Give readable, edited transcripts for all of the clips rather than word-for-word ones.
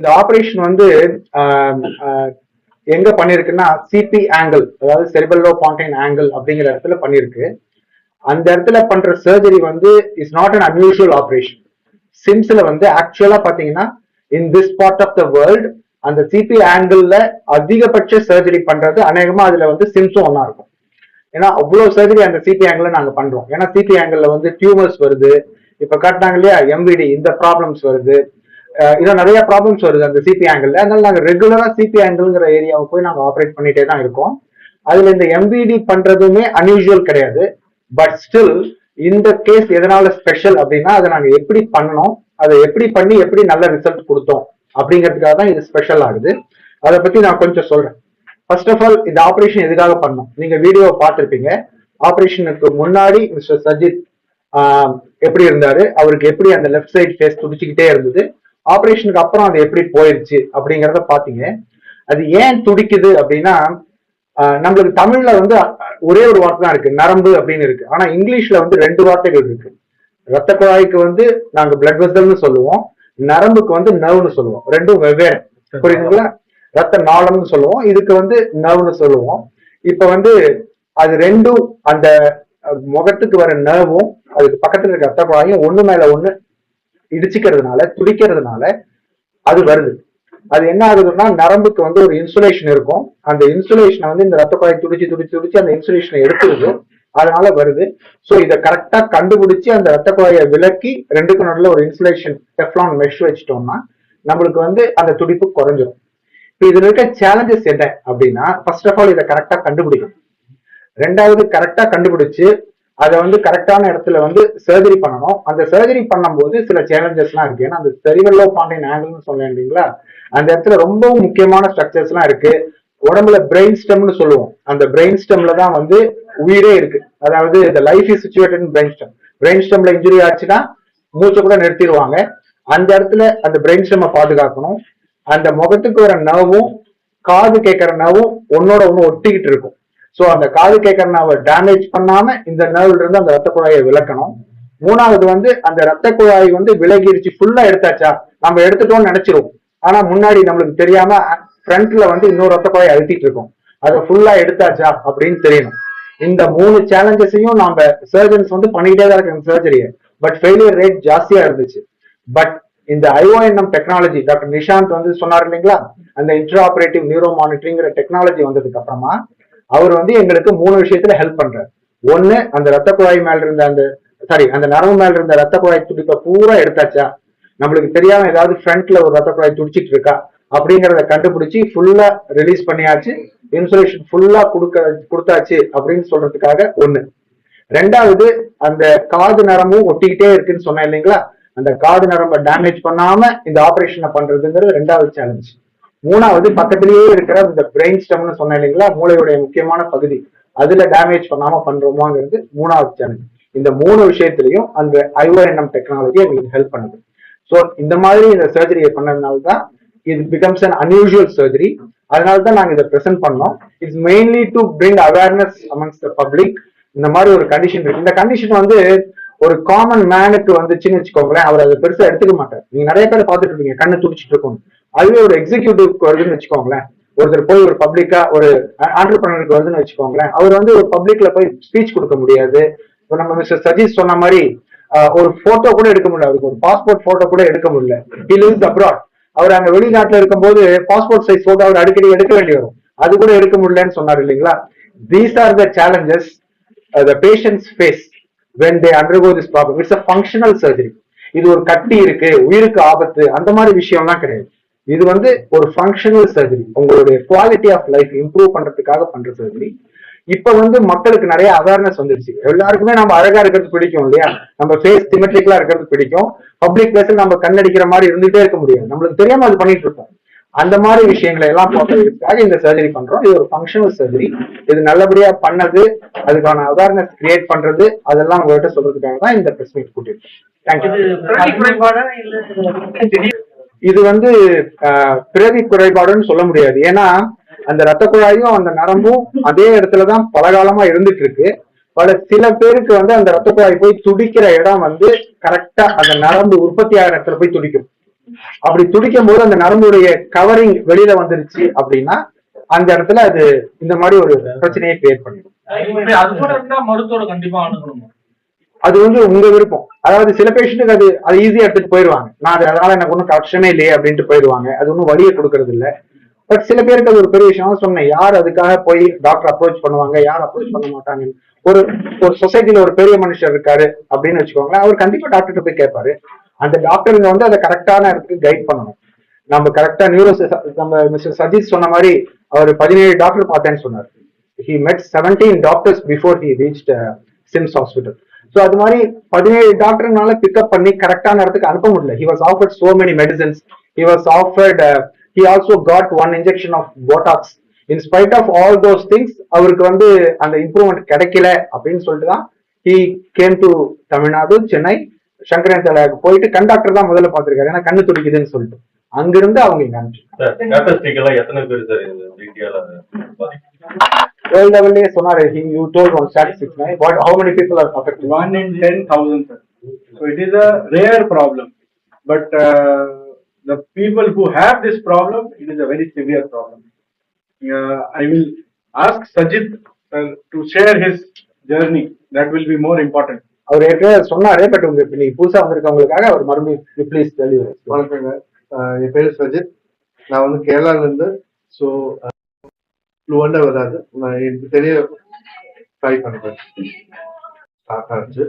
இந்த ஆபரேஷன் வந்து எங்க பண்ணிருக்குன்னா சிபி ஆங்கிள், அதாவது செரிபெல்லோ பாண்டைன் ஆங்கிள் அப்படிங்கிற இடத்துல பண்ணிருக்கு. அந்த இடத்துல பண்ற சர்ஜரி வந்து is not an unusual operation. சிம்ஸ்ல வந்து ஆக்சுவலா பாத்தீங்கன்னா in this part of the world அந்த சிபி ஆங்கிள் அதிகபட்ச சர்ஜரி பண்றது அநேகமா அதுல வந்து சிம்ஸும் ஒன்னா இருக்கும். ஏன்னா அவ்வளவு சர்ஜரி அந்த சிபி ஆங்கிள் நாங்க பண்றோம். ஏன்னா சிபி ஆங்கிள் வந்து டியூமர்ஸ் வருது, இப்ப காட்டினாங்க இல்லையா எம்விடி, இந்த ப்ராப்ளம்ஸ் வருது, இன்னும் நிறைய ப்ராப்ளம்ஸ் வருது அந்த சிபி ஆங்கிள். அதனால நாங்க ரெகுலரா சிபி ஆங்கிள்ங்கிற ஏரியாவை போய் நாங்க ஆப்ரேட் பண்ணிட்டே தான் இருக்கோம். அதுல இந்த எம்விடி பண்றதுமே அன்யூஷுவல் கிடையாது. பட் ஸ்டில் இந்த கேஸ் எதனால ஸ்பெஷல் அப்படின்னா அதை நாங்க எப்படி பண்ணணும், அதை எப்படி பண்ணி எப்படி நல்ல ரிசல்ட் கொடுத்தோம் அப்படிங்கிறதுக்காக தான் இது ஸ்பெஷல் ஆகுது. அதை பத்தி நான் கொஞ்சம் சொல்றேன். ஃபர்ஸ்ட் ஆஃப் ஆல் இந்த ஆபரேஷன் எதுக்காக பண்ணோம், நீங்க வீடியோவை பார்த்திருப்பீங்க. ஆபரேஷனுக்கு முன்னாடி மிஸ்டர் சஜித் எப்படி இருந்தாரு, அவருக்கு எப்படி அந்த லெஃப்ட் சைட் ஃபேஸ் துடிச்சுக்கிட்டே இருந்தது, ஆபரேஷனுக்கு அப்புறம் அது எப்படி போயிருச்சு அப்படிங்கிறத பாத்தீங்க. அது ஏன் துடிக்குது அப்படின்னா நம்மளுக்கு தமிழ்ல வந்து ஒரே ஒரு வார்த்தை தான் இருக்கு, நரம்பு அப்படின்னு இருக்கு. ஆனா இங்கிலீஷ்ல வந்து 2 வார்த்தைகள் இருக்கு. ரத்த குழாய்க்கு வந்து நாங்க பிளட் வெசல்னு சொல்லுவோம், நரம்புக்கு வந்து நர்வ்னு சொல்லுவோம். ரெண்டும் வெவ்வேறு, புரியுதுங்களா? ரத்த நாளம்னு சொல்லுவோம், இதுக்கு வந்து நர்வ்னு சொல்லுவோம். இப்ப வந்து அது ரெண்டும் அந்த முகத்துக்கு வர நர்வும் அதுக்கு பக்கத்துல இருக்க ரத்த குழாயும் ஒண்ணு மேல ஒண்ணு இடிச்சுக்கிறதுனால துடிக்கிறதுனால அது வருது. அது என்ன ஆகுதுன்னா நரம்புக்கு வந்து ஒரு இன்சுலேஷன் இருக்கும், அந்த இன்சுலேஷனை வந்து இந்த ரத்த குழாய் துடிச்சு துடிச்சு துடிச்சு அந்த இன்சுலேஷனை எடுத்துருது, அதனால வருது. சோ இதை கரெக்டா கண்டுபிடிச்சு அந்த ரத்த குழாயை விலக்கி ரெண்டுக்கும் நடுவில் ஒரு இன்சுலேஷன் டெஃப்லான் மெஷ் வச்சுட்டோம்னா நம்மளுக்கு வந்து அந்த துடிப்பு குறைஞ்சிரும். இதுல இருக்க சேலஞ்சஸ் என்ன அப்படின்னா, ஃபர்ஸ்ட் ஆஃப் ஆல் இதை கரெக்டா கண்டுபிடிக்கும். ரெண்டாவது கரெக்டா கண்டுபிடிச்சு அதை வந்து கரெக்டான இடத்துல வந்து சர்ஜரி பண்ணணும். அந்த சர்ஜரி பண்ணும்போது சில சேலஞ்சஸ் எல்லாம் இருக்கு. ஏன்னா அந்த செரிபெல்லோ பாண்டைன் ஆங்கிள்னு சொன்னேன் இல்லைங்களா, அந்த இடத்துல ரொம்பவும் முக்கியமான ஸ்ட்ரக்சர்ஸ் எல்லாம் இருக்கு. உடம்புல பிரெயின் ஸ்டெம்னு சொல்லுவோம், அந்த பிரெயின் ஸ்டெம்ல தான் வந்து உயிரே இருக்கு. அதாவது இந்த life is situated in brain stem. Brain ஸ்டெம்ல இன்ஜுரி ஆச்சுன்னா மூச்சை கூட நிறுத்திடுவாங்க. அந்த இடத்துல அந்த பிரெயின் ஸ்டெம்மை பாதுகாக்கணும். அந்த முகத்துக்கு வர நர்வும் காது கேட்கிற நர்வும் ஒன்னோட ஒண்ணு ஒட்டிக்கிட்டு இருக்கும். சோ அந்த காது கேட்கிற நர்வை டேமேஜ் பண்ணாம இந்த நர்வ்ல இருந்து அந்த ரத்த குழாயை விளக்கணும். மூணாவது வந்து அந்த ரத்த குழாய் வந்து விலகிருச்சு, ஃபுல்லா எடுத்தாச்சா, நம்ம எடுத்துட்டோம்னு நினைச்சிருவோம். ஆனா முன்னாடி நம்மளுக்கு தெரியாம ஃப்ரண்ட்ல வந்து இன்னொரு ரத்த குழாயை அழுத்திட்டு இருக்கோம், அதை ஃபுல்லா எடுத்தாச்சா அப்படின்னு தெரியணும். இந்த 3 சேலஞ்சஸையும் நாம சர்ஜன்ஸ் வந்து பண்ணிக்கிட்டே தான் இருக்காங்க சர்ஜரியை. பட் ஃபெயிலியர் ரேட் ஜாஸ்தியா இருந்துச்சு. பட் இந்த ஐஓஎன்எம் டெக்னாலஜி டாக்டர் நிஷாந்த் வந்து சொன்னார் இல்லைங்களா, அந்த இன்ட்ரா ஆபரேட்டிவ் நியூரோ மானிட்டரிங்கிற டெக்னாலஜி வந்ததுக்கு அப்புறமா அவர் வந்து எங்களுக்கு 3 விஷயத்துல ஹெல்ப் பண்றாரு. ஒண்ணு, அந்த ரத்த குழாய் மேல இருந்த அந்த நரம்பு மேல இருந்த ரத்த குழாய் துடிப்பை பூரா எடுத்தாச்சா, நம்மளுக்கு தெரியாம ஏதாவது ஃப்ரண்ட்ல ஒரு ரத்த குழாய் துடிச்சிட்டு இருக்கா அப்படிங்கறத கண்டுபிடிச்சு ஃபுல்லா ரிலீஸ் பண்ணியாச்சு, இன்சுலேஷன் ஃபுல்லா கொடுத்தாச்சு அப்படின்னு சொல்றதுக்காக ஒண்ணு. ரெண்டாவது, அந்த காது நரம்பும் ஒட்டிக்கிட்டே இருக்குன்னு சொன்னேன் இல்லைங்களா, அந்த காது நரம்பை டேமேஜ் பண்ணாம இந்த ஆபரேஷனை பண்றதுங்கிறது ரெண்டாவது சேலஞ்ச். மூணாவது, பக்கத்திலேயே இருக்கிற இந்த பிரெயின் ஸ்டெம்னு சொன்னேன் இல்லைங்களா, மூளையுடைய முக்கியமான பகுதி, அதுல டேமேஜ் பண்ணாம பண்றோமாங்கிறது மூணாவது சேலஞ்ச். இந்த 3 விஷயத்திலையும் அந்த ஐஓஎன்எம் டெக்னாலஜி எங்களுக்கு ஹெல்ப் பண்ணுது. ஸோ இந்த மாதிரி இந்த சர்ஜரியை பண்ணதுனால தான் இது பிகம்ஸ் அன் அன்யூஷுவல் சர்ஜரி. அதனால தான் நாங்கள் இதை ப்ரெசென்ட் பண்ணோம். It's mainly to bring awareness amongst the public. இந்த மாதிரி ஒரு கண்டிஷன் இருக்கு. இந்த கண்டிஷன் வந்து ஒரு காமன் மேனுக்கு வந்துச்சுன்னு வச்சுக்கோங்களேன், அவர் அதை பெருசா எடுத்துக்க மாட்டார். நீங்க நிறைய பேர் பார்த்துட்டு இருக்கீங்க கண்ணு துடிச்சிட்டு இருக்கும். அதுவே ஒரு எக்ஸிக்யூட்டிவ்க்கு வருதுன்னு வச்சுக்கோங்களேன், ஒருத்தர் போய் ஒரு பப்ளிக்கா ஒரு ஆண்டர்பிரனருக்கு வருதுன்னு வச்சுக்கோங்களேன், அவர் வந்து ஒரு பப்ளிக்ல போய் ஸ்பீச் கொடுக்க முடியாது. இப்போ நம்ம மிஸ்டர் சஜீஷ் சொன்ன மாதிரி ஒரு போட்டோ கூட எடுக்க முடியல, அவருக்கு ஒரு பாஸ்போர்ட் போட்டோ கூட எடுக்க முடியல. He lives abroad. அவர் அங்க வெளிநாட்டுல இருக்கும்போது பாஸ்போர்ட் சைஸ் போட்டோ அவர் அடிக்கடி எடுக்க வேண்டி வரும், அது கூட எடுக்க முடியலன்னு சொன்னார் இல்லைங்களா. These are the challenges the patients face when they undergo this problem. It's a functional surgery. இது ஒரு கட்டி இருக்கு, உயிருக்கு ஆபத்து, அந்த மாதிரி விஷயம்லாம் கிடையாது. இது வந்து ஒரு ஃபங்க்ஷனல் சர்ஜரி, உங்களுடைய குவாலிட்டி ஆஃப் லைஃப் இம்ப்ரூவ் பண்றதுக்காக பண்ற சர்ஜரி. இப்ப வந்து மக்களுக்கு நிறைய அவேர்னஸ் வந்துருச்சு. எல்லாருக்குமே நம்ம அழகா இருக்கிறது பிடிக்கும் இல்லையா, நம்ம ஃபேஸ் சிமெட்ரிக்கலா இருக்கிறது பிடிக்கும். பப்ளிக் பிளேஸ்ல நம்ம கண்ணடிக்கிற மாதிரி இருந்துட்டே இருக்க முடியாது, நம்மளுக்கு தெரியாம அது பண்ணிட்டு இருக்கோம். அந்த மாதிரி விஷயங்களை எல்லாம் பார்க்கறதுக்காக இந்த சர்ஜரி பண்றோம். இது ஒரு ஃபங்க்ஷனல் சர்ஜரி. இது நல்லபடியா பண்ணது, அதுக்கான அவேர்னஸ் கிரியேட் பண்றது, அதெல்லாம் உங்ககிட்ட சொல்றதுக்காக தான் இந்த பிரஸ் மீட் கூட்டிருக்கோம். இது வந்து பிறவி குறைபாடுன்னு சொல்ல முடியாது. ஏன்னா அந்த ரத்த குழாயும் அந்த நரம்பும் அதே இடத்துலதான் பல காலமா இருந்துட்டு இருக்கு. சில பேருக்கு வந்து அந்த ரத்த குழாய் போய் துடிக்கிற இடம் வந்து கரெக்டா அந்த நரம்பு உற்பத்தி ஆகிற இடத்துல போய் துடிக்கும். அப்படி துடிக்கும் போது அந்த நரம்புடைய கவரிங் வெளியில வந்துருச்சு அப்படின்னா அந்த இடத்துல அது இந்த மாதிரி ஒரு பிரச்சனையை கிரியேட் பண்ணிடும். மருத்துவ கண்டிப்பா அணுகணும். அது வந்து உங்க விருப்பம். அதாவது சில பேஷண்ட்டுக்கு அது ஈஸியா எடுத்துட்டு போயிடுவாங்க. நான் அதனால எனக்கு ஒன்றும் கஷ்டமே இல்லையே அப்படின்ட்டு போயிடுவாங்க. அது ஒன்றும் வழியை கொடுக்கறது இல்லை. பட் சில பேருக்கு அது ஒரு பெரிய விஷயம் சொன்னேன். யார் அதுக்காக போய் டாக்டர் அப்ரோச் பண்ணுவாங்க, யார் அப்ரோச் பண்ண மாட்டாங்க. ஒரு ஒரு சொசைட்டில ஒரு பெரிய மனுஷர் இருக்காரு அப்படின்னு வச்சுக்கோங்களேன், அவர் கண்டிப்பா டாக்டர் போய் கேட்பாரு. அந்த டாக்டருங்க வந்து அதை கரெக்டான இடத்துக்கு கைட் பண்ணணும். நம்ம கரெக்டா நம்ம மிஸ்டர் சஜித் சொன்ன மாதிரி அவர் 17 டாக்டர் பார்த்தேன்னு சொன்னார். He met 17 doctors before he reached SIMS hospital. So அது மாதிரி 17 டாக்டர்னால பிக்கப் பண்ணி கரெக்டான இடத்துக்கு அனுப்ப முடியல. He was offered so many medicines. He was offered he also got one injection of Botox. In spite of all those things, அவருக்கு வந்து அந்த இம்ப்ரூவ்மெண்ட் கிடைக்கல அப்படின்னு சொல்லிட்டு தான் he came to Tamil Nadu, Chennai Sankaran தலையாக்கு போயிட்டு கண்டாக்டர் தான் முதல்ல பார்த்திருக்காரு. ஏன்னா கண்ணு துடிக்குதுன்னு சொல்லிட்டு அங்கிருந்து அவங்க இங்க வேர்ல்ட் லெவல்லே சொன்னாரு. You told one statistics, right? How many people are affected? 1 in 10,000, sir. So it is a rare problem, but the people who have this problem, it is a very severe problem. I will ask Sajid to share his journey. That will be more important. அவர் ஏற்கனவே சொன்னாரு, but உங்களுக்கு நீங்க புதுசா வந்திருக்கவங்களுக்காக அவர் மறுபடியும் please தெளிவு. வணக்கங்க, என் பேர் சஜித். நான் வந்து கேரளால இருந்து. ஸோ ஃப்ளூவெண்டா வராது, நான் எனக்கு தெரிய ட்ரை பண்றேன். ஸ்டார்ட் ஆச்சு.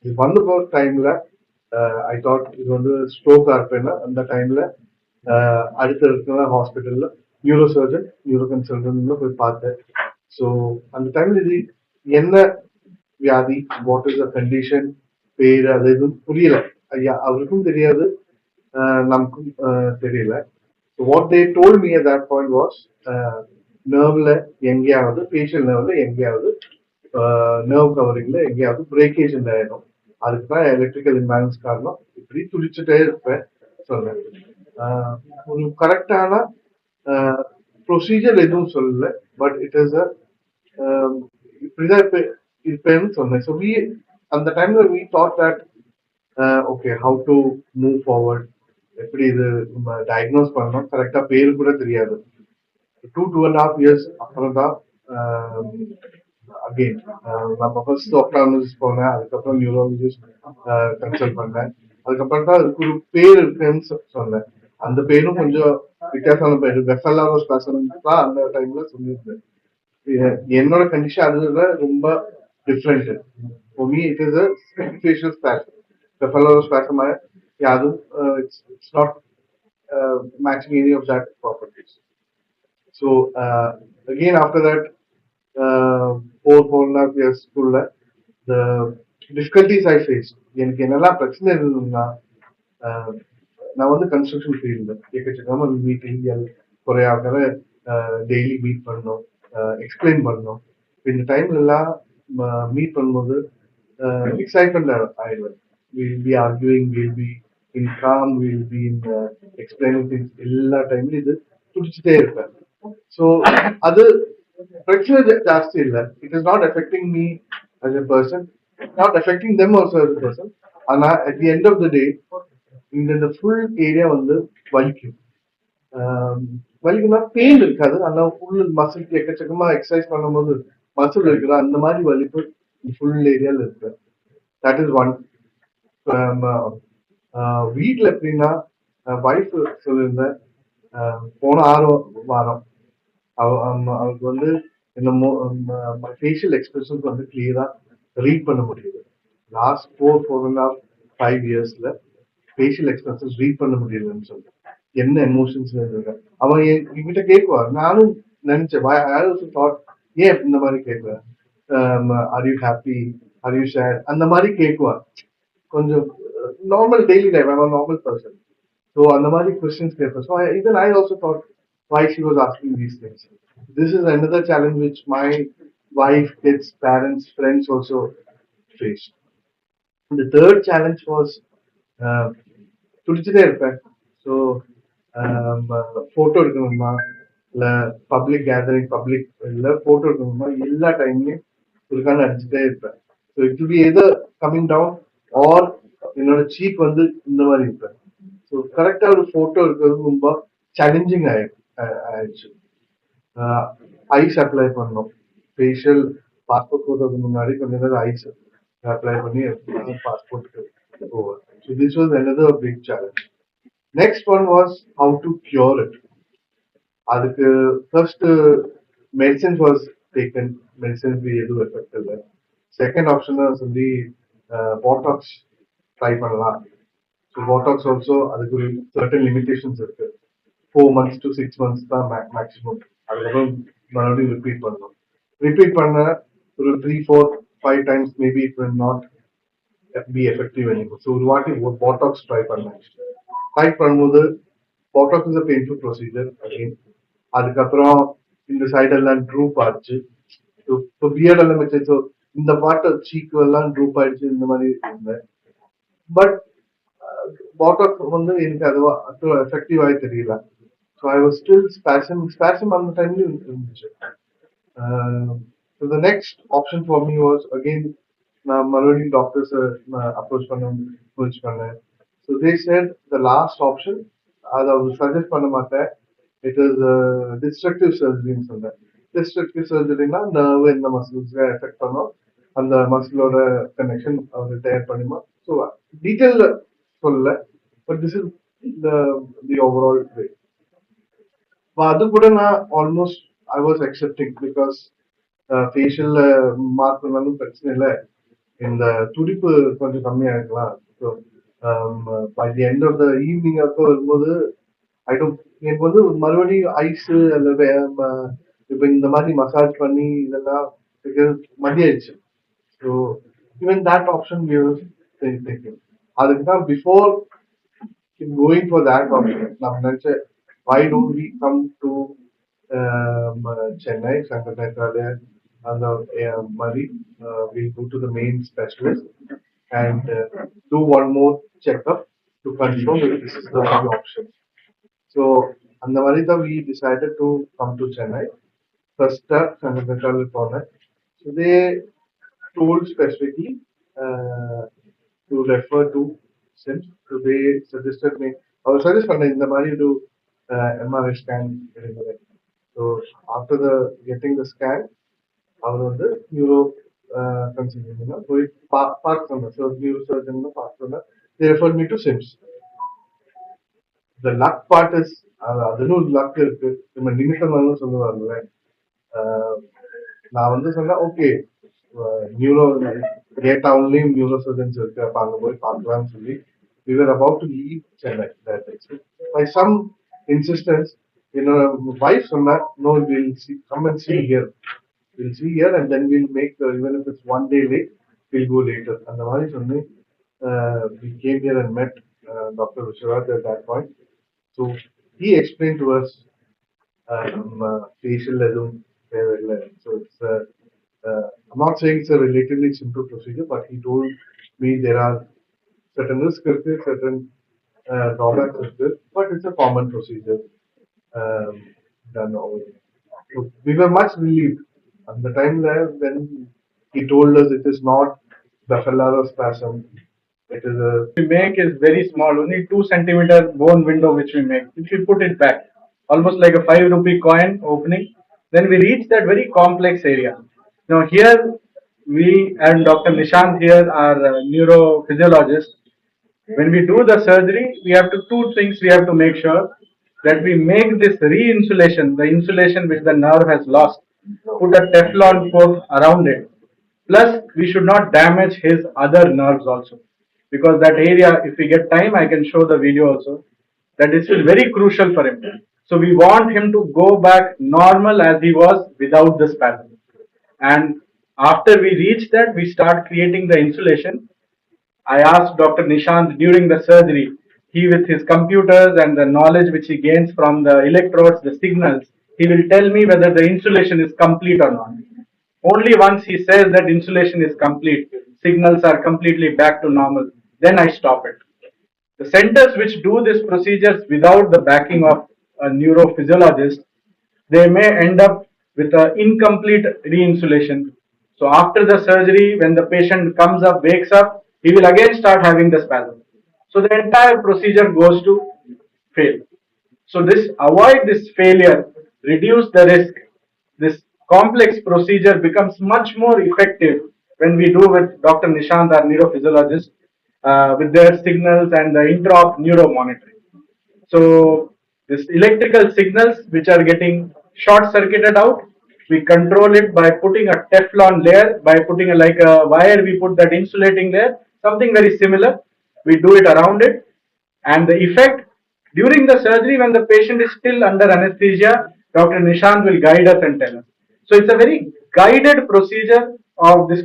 இது வந்து போகிற டைம்ல ஐ தாட் இது வந்து ஸ்ட்ரோக்கா இருப்பேன்னா அந்த டைம்ல அடுத்த இருக்கிற ஹாஸ்பிட்டல்ல நியூரோ சர்ஜன், நியூரோ கன்சல்டன்ட்ல போய் பார்த்தேன். ஸோ அந்த டைம்ல இது என்ன வியாதி, வாட் இஸ் த கண்டிஷன், பேரு அது எதுவும் புரியல. ஐயா அவருக்கும் தெரியாது, நமக்கும் தெரியல. What they told me at that point was நர்வ்ல எங்கேயாவது, ஃபேஷியல் நர்வ்ல எங்கேயாவது, நர்வ் கவரிங்ல எங்கேயாவது பிரேக்கேஜ் ஆயிடும். அதுக்கு தான் எலக்ட்ரிக்கல் இம்பேலன்ஸ் காரணம். இப்படி துடிச்சுட்டே இருப்பேன் சொன்னேன். ஒரு கரெக்டான ப்ரொசீஜர் எதுவும் சொல்லல, பட் இட் இஸ் இப்படிதான் இருப்பேன்னு சொன்னேன். ஸோ அந்த டைம்ல we thought that okay, how to move forward, எப்படி இது நம்ம டயக்னோஸ் பண்ணணும், கரெக்டா பேரு கூட தெரியாது. 2.5 years அப்புறம் தான் அகெயின் நம்ம ஃபர்ஸ்ட் ஆப்டாலஜிஸ்ட் போனேன், அதுக்கப்புறம் நியூரோலஜிஸ்ட் கன்சல்ட் பண்ணேன். அதுக்கப்புறம் தான் அதுக்கு ஒரு பேர் இருக்குன்னு சொன்னேன். அந்த பேரும் கொஞ்சம் வித்தியாசமான பேரு, பெஃபலாரோஸ்பாசம் தான் அந்த டைம்ல சொல்லியிருந்தேன். என்னோட கண்டிஷன் அதுல ரொம்ப different. For me, it is a facial spasm. Cephalospasm, yeah, it's not matching any of that properties. So again, after that, 4.5 years school, the difficulties I faced. எனக்கு என்னெல்லாம் பிரச்சனை இருந்ததுன்னா, நான் வந்து கன்ஸ்ட்ரக்ஷன் ஃபீல்டு எக்கச்சக்கமா மீட்டிங் குறையாக டெய்லி மீட் பண்ணணும், explain பண்ணணும். இந்த டைம்ல எல்லாம் மீட் பண்ணும்போது எக்ஸைட்மெண்ட் ஆயிடுவேன். Will be arguing, will be in com, will be in explaining things. எல்லா டைம்லயும் இது துடிச்சுட்டே இருப்பேன். ஸோ அது பிரச்சனை ஜாஸ்தி இல்லை. It is not affecting me as a person, not affecting them also as a person. ஆனா at the end of the day இந்த full area வந்து வலிக்கும். வலிக்குன்னா பெயின் இருக்காது, ஆனா ஃபுல் மசில் எக்கச்சக்கமா எக்ஸசைஸ் பண்ணும்போது மசில் இருக்குதா அந்த மாதிரி வலிப்பு ஃபுல் ஏரியால இருக்கு. That is one. வீட்டில் எப்படின்னா வைஃப் சொல்லியிருந்தேன், போன 6 வாரம் அவருக்கு வந்து இந்த ஃபேஷியல் எக்ஸ்பிரஷன்ஸ் வந்து கிளியரா ரீட் பண்ண முடியுது. லாஸ்ட் 4.5 yearsல ஃபேஷியல் எக்ஸ்பிரஷன்ஸ் ரீட் பண்ண முடியுதுன்னு சொல்லிட்டு என்ன எமோஷன்ஸ் இருக்கு அவன் என்கிட்ட கேட்குவார். நானும் நினைச்சேன், ஏன் இந்த மாதிரி கேட்குறேன், are you happy, are you sad, அந்த மாதிரி கேட்குவார். கொஞ்சம் normal daily life, I am normal person. So அந்த மாதிரி கொஸ்டின்ஸ் கேட்பேன். So even I also thought why she was asking these things. This is another challenge which my wife, kids, parents, friends also faced. The third challenge was துடிச்சுட்டே இருப்பேன். So photo எடுக்கணுமா, இல்ல public gathering, public இல்ல photo எடுக்கணுமா, எல்லா டைம்லயும் இருக்கான்னு அடிச்சுட்டே இருப்பேன். So it will be either coming down or என்னோட சீக் வந்து இந்த மாதிரி இருப்பேன். ஸோ கரெக்டாக ஒரு ஃபோட்டோ இருக்கிறது ரொம்ப சேலஞ்சிங் ஆயிடுச்சு. ஐஸ் அப்ளை பண்ணோம். ஃபேஷியல் பாஸ்போர்ட் போடுறதுக்கு முன்னாடி கொஞ்ச நேரம் ஐஸ் அப்ளை பண்ணி பாஸ்போர்ட்டுக்கு போவோம். So this was another big challenge. Next one was how to cure it. அதுக்கு first medicines was taken. Medicines எதுவும் எஃபெக்ட் இல்லை. செகண்ட் ஆப்ஷன் சொல்லி பாட்டாக்ஸ் ட்ரை பண்ணலாம். ஸோ பாட்டாக்ஸ் ஆல்சோ அதுக்கு ஒரு சர்டன் லிமிடேஷன்ஸ் இருக்கு. 4 months to 6 months தான் maximum. அதுக்கப்புறம் மறுபடியும் ரிப்பீட் பண்ணணும். ரிப்பீட் பண்ண ஒரு 3, 4, 5 times maybe it will not be effective anymore. So ஒரு வாட்டி பாட்டாக்ஸ் ட்ரை பண்ணேன். ட்ரை பண்ணும்போது Botox is a painful procedure again. அதுக்கப்புறம் இந்த சைடெல்லாம் ட்ரூப் ஆச்சு. இப்போ பியர்ட் எல்லாம் வச்சு ஸோ இந்த பாட்டு சீக்கு எல்லாம் ட்ரூப் ஆயிடுச்சு. இந்த மாதிரி இருந்தேன். பட் பாட்டாக்ஸ் வந்து எனக்கு அது எஃபெக்டிவாக தெரியல. So I was still spasm அந்த டைம்லயும் இருந்துச்சு. So the next option for me was again நான் மறுபடியும் டாக்டர்ஸ் அப்ரோச் பண்ணேன். So they said the last option அதை அவர் சஜஸ்ட் பண்ண மாட்டேன். இட் இஸ் டிஸ்ட்ரக்டிவ் சர்ஜரின்னு சொன்னேன். டிஸ்ட்ரக்டிவ் சர்ஜரினா நர்வ் இந்த மசில்ஸ்ல எஃபெக்ட் பண்ணோம். அந்த மசிலோட கனெக்ஷன் அவர் தயார் பண்ணுமா. ஸோ டீட்டெயில் சொல்லல. But this is the overall way. அது கூட நான் almost I was accepting because facial mark பண்ணாலும் பிரச்சனை இல்லை. இந்த துடிப்பு கொஞ்சம் கம்மியா இருக்கலாம். So by the end of the evening அப்போ வரும்போது எனக்கு வந்து மறுபடியும் ஐஸ் அல்லது இப்போ இந்த மாதிரி மசாஜ் பண்ணி இதெல்லாம் மதியாயிடுச்சு. ஸோ ஈவன் தட் ஆப்ஷன் அதுக்கு தான் before going for that option நான் நினைச்சேன் why don't we come to Chennai, Sankaranathale, and Mari, we'll go to the main specialist and do one more checkup to confirm if this is the only option. So, and the Marita, we decided to come to Chennai. First up, Sankaranathale corner. So they told specifically to refer to SIMS. So they suggested me, I was suggested in the Mari to MRI scan. So after getting the scan, அவர் வந்து neuro கன்சல்டன்ட்னா போய் பார்க்க சொன்னார். So neuro surgeon பார்க்க சொன்னார். they referred me to SIMS. the luck part is அதுன்னு ஒரு luck இருக்கு. நம்ம நிமித்தம் சொல்லுவாங்கல்ல. நான் வந்து சொன்னேன் ஓகே நியூரோ டவுன்லயும் நியூரோ சர்ஜன்ஸ் இருக்கு, அப்ப அங்க போய் பார்க்கலாம்னு சொல்லி we were about to leave Chennai that day. So by some insistence, wife சொன்னா no, we'll see, come and see here. We'll see here and then we'll make even if it's one day late, we'll go later. அந்த மாதிரி சொன்னி we came here and met Dr. Vishwanath at that point. So he explained to us facial எதுவும் தேவையில்லை. So it's I'm not saying it's a relatively simple procedure, but he told me there are certain risks, certain drawbacks, but it's a common procedure done over here. So we were much relieved at the time there when he told us it is not blepharospasm. It is we make is very small, only 2 centimeter bone window which we make. If we put it back, almost like a 5 rupee coin opening, then we reach that very complex area. Now here we and Dr. Nishant here are neurophysiologists. When we do the surgery, we have to 2 things we have to make sure that we make this re-insulation, the insulation which the nerve has lost, put a Teflon coat around it. Plus, we should not damage his other nerves also. Because that area, if we get time, I can show the video also, that is very crucial for him. So we want him to go back normal as he was without the spasm. And after we reach that, we start creating the insulation. I asked Dr. Nishant during the surgery, he with his computers and the knowledge which he gains from the electrodes, the signals, he will tell me whether the insulation is complete or not. Only once he says that insulation is complete, signals are completely back to normal, then I stop it. The centers which do these procedures without the backing of a neurophysiologist, they may end up with an incomplete re-insulation. So after the surgery, when the patient comes up, wakes up, he will again start having the spasm. So the entire procedure goes to fail. So this avoid this failure, reduce the risk. This complex procedure becomes much more effective when we do with Dr. Nishant, our neurophysiologist, with their signals and the intra-op neuro monitoring. So this electrical signals which are getting short circuited out, we control it by putting a Teflon layer, by putting like a wire, we put that insulating layer, something very similar. We do it around it, and the effect during the surgery when the patient is still under anesthesia, Dr. Nishant will guide us and tell us. So it's a very guided procedure of this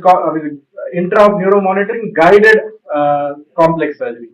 intra-op neuro monitoring, guided complex surgery.